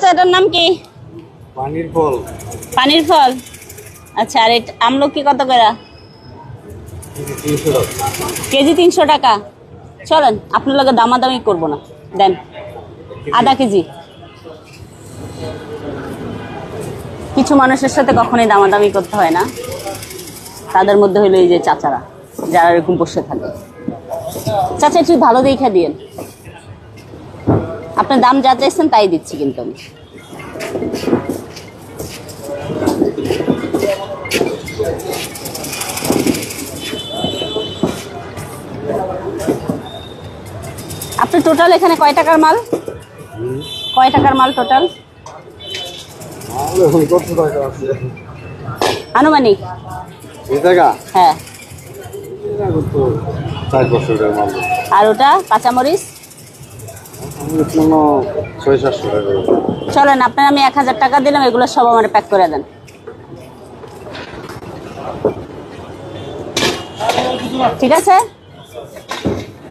চাচা এটার নাম কি? পানির ফল। পানির ফল। আচ্ছা, আর আমলকি কত করে? কেজি 300 টাকা। চলেন, আপনার লগে দামাদামি করবো না, দেন আধা কেজি। কিছু মানুষের সাথে কখনোই দামাদামি করতে হয় না, তাদের মধ্যে হইলো এই যে চাচারা, যারা এরকম বসে থাকে। চাচা একটু ভালো দেখা দিয়েন, আপনার দাম যা চাইছেন তাই দিচ্ছি কিন্তু আমি। আপনি টোটাল এখানে কয় টাকার মাল? কয় টাকার মাল টোটাল? আনুমানিক হ্যাঁ। আর ওটা কাঁচামরিচ? চলেন, আপনার আমি 1000 টাকা দিলাম, এগুলো সব আমার প্যাক করে দেন। ঠিক আছে।